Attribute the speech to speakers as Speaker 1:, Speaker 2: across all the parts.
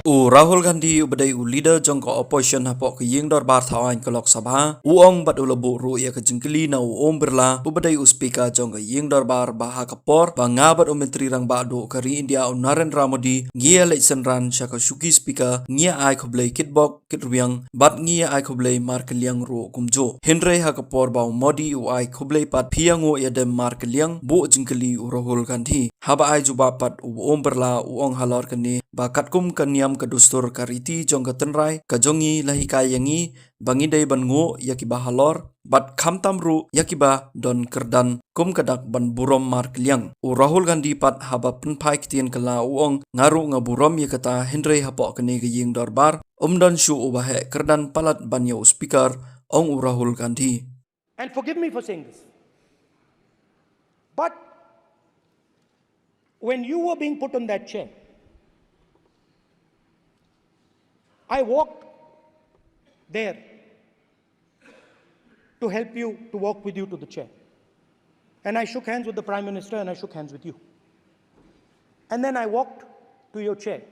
Speaker 1: Rahul Gandhi ubadai leader jongko opposition hapok ke ying dorbar thawain ke Lok Sabha uong bat ulabu ru ya ke jengkeli na Om Birla ubadai speaker jongko ying dorbar baha kapor ba ngabat menteri rang ba do kari India Narendra Modi ngia election ran shaka shuki speaker ngia ai khoblei kitbok kitruang bat ngia ai khoblei mar keliang ru kumjo Henry ha kapor ba Modi u ai khoblei pat phiango ya dem mar keliang bu jengkeli Rahul Gandhi haba ai juba pat Om Birla uong halor kani ba katkum kaniam kedustur kariti jong ketenrai kajongi lahika yangi bangidai bango yakiba halor bat khamtam ru yakiba don kerdan kum kadak ban burom mar kliang u Rahul Gandhi pat haba penpai kitien kala uong ngaru ngaburom yakata Henry hapok kene giying dorbar don shu ubahe kerdan palat banyo speaker ong u Rahul Gandhi.
Speaker 2: And forgive me for saying this, but when you were being put on that chair, I walked there to help you, to walk with you to the chair. And I shook hands with the Prime Minister and I shook hands with you. And then I walked to your chair.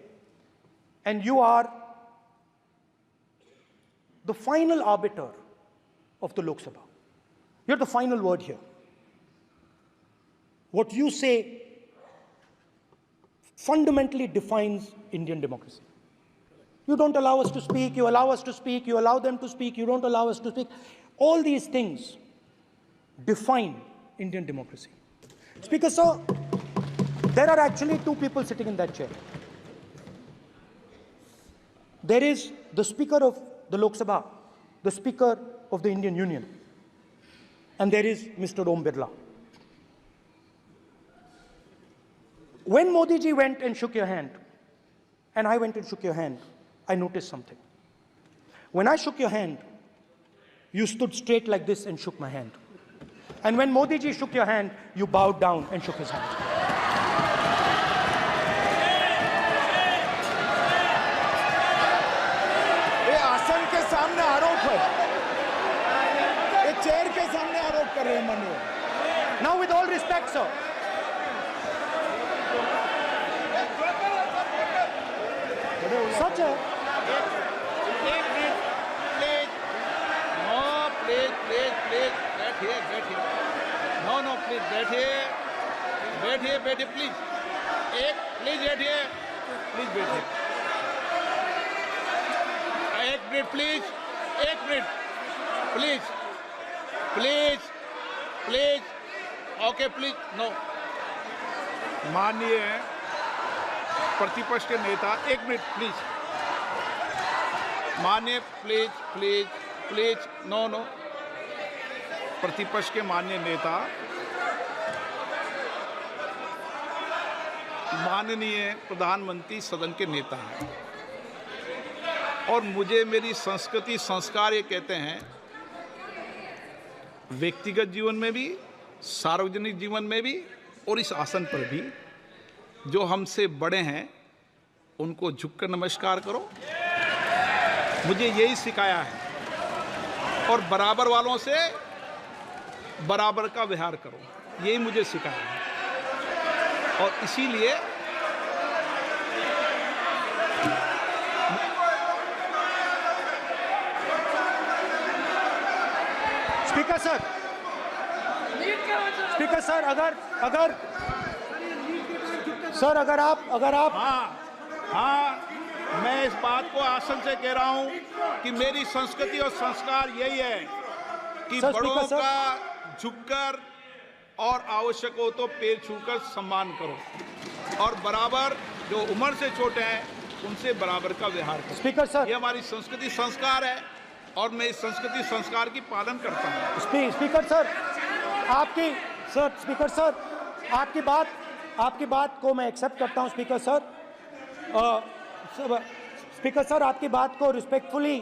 Speaker 2: And you are the final arbiter of the Lok Sabha. You're the final word here. What you say fundamentally defines Indian democracy. You don't allow us to speak, you allow us to speak, you allow them to speak, you don't allow us to speak. All these things define Indian democracy. Speaker, sir, there are actually two people sitting in that chair. There is the Speaker of the Lok Sabha, the Speaker of the Indian Union, and there is Mr. Om Birla. When Modi ji went and shook your hand, and I went and shook your hand, I noticed something. When I shook your hand, you stood straight like this and shook my hand. And when Modi ji shook your hand, you bowed down and shook his hand.
Speaker 3: ये आसन के सामने आरोप है, ये chair के सामने आरोप कर रहे हैं माननीय.
Speaker 2: Now with all respect, sir. Such a
Speaker 3: बैठिए प्लीज. प्लीज बैठिए, प्लीज बैठिए. एक मिनट प्लीज, एक minute please, please please. Okay please. No. माननीय प्रतिपक्ष के नेता, एक मिनट प्लीज. माननीय please please please. No no. प्रतिपक्ष के माननीय नेता, माननीय प्रधानमंत्री सदन के नेता हैं और मुझे मेरी संस्कृति संस्कार ये कहते हैं, व्यक्तिगत जीवन में भी, सार्वजनिक जीवन में भी और इस आसन पर भी, जो हमसे बड़े हैं उनको झुककर नमस्कार करो. मुझे यही सिखाया है और बराबर वालों से बराबर का व्यवहार करो, यही मुझे सिखाया है. और इसीलिए
Speaker 2: स्पीकर सर, स्पीकर सर, अगर सर अगर आप
Speaker 3: हाँ, मैं इस बात को आसन से कह रहा हूं कि मेरी संस्कृति और संस्कार यही है कि बड़ों का झुककर और आवश्यक हो तो पैर छूकर सम्मान करो और बराबर जो उम्र से छोटे हैं उनसे बराबर का व्यवहार करो.
Speaker 2: स्पीकर सर,
Speaker 3: ये हमारी संस्कृति संस्कार है और मैं इस संस्कृति संस्कार की पालन करता हूँ.
Speaker 2: स्पीकर सर, स्पीकर सर, आपकी बात को मैं एक्सेप्ट करता हूँ. स्पीकर सर, आपकी बात को रिस्पेक्टफुली.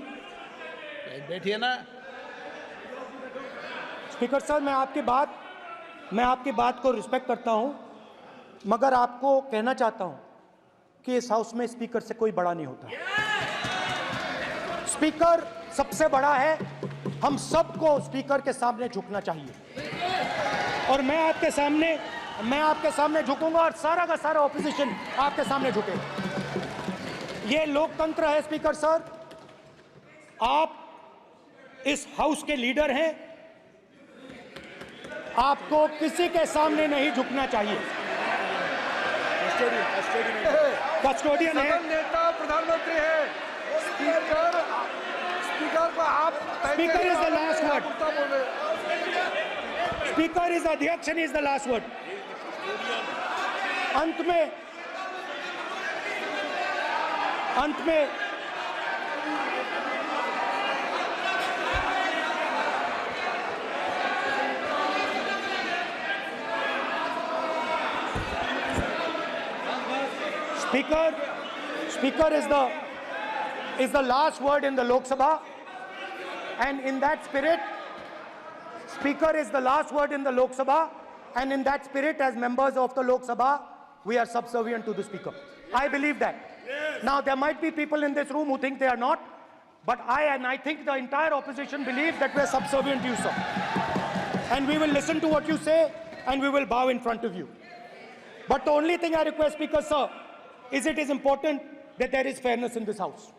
Speaker 3: बैठिए ना.
Speaker 2: स्पीकर सर, मैं आपकी बात को रिस्पेक्ट करता हूं, मगर आपको कहना चाहता हूं कि इस हाउस में स्पीकर से कोई बड़ा नहीं होता. स्पीकर सबसे बड़ा है. हम सबको स्पीकर के सामने झुकना चाहिए और मैं आपके सामने झुकूंगा और सारा का सारा ऑपोजिशन आपके सामने झुकेगा. ये लोकतंत्र है स्पीकर सर। आप इस हाउस के लीडर हैं, आपको किसी के सामने नहीं झुकना चाहिए। कस्टोडियन है,
Speaker 4: नेता प्रधानमंत्री है, स्पीकर को आप
Speaker 2: speaker is the last word, speaker is अध्यक्ष and is the last word. अंत में Speaker is the last word in the Lok Sabha, and in that spirit, Speaker is the last word in the Lok Sabha, and in that spirit, as members of the Lok Sabha, we are subservient to the Speaker. I believe that. Now, there might be people in this room who think they are not, but I think the entire opposition believes that we are subservient to you, sir. And we will listen to what you say, and we will bow in front of you. But the only thing I request, Speaker, sir, is it is important that there is fairness in this house.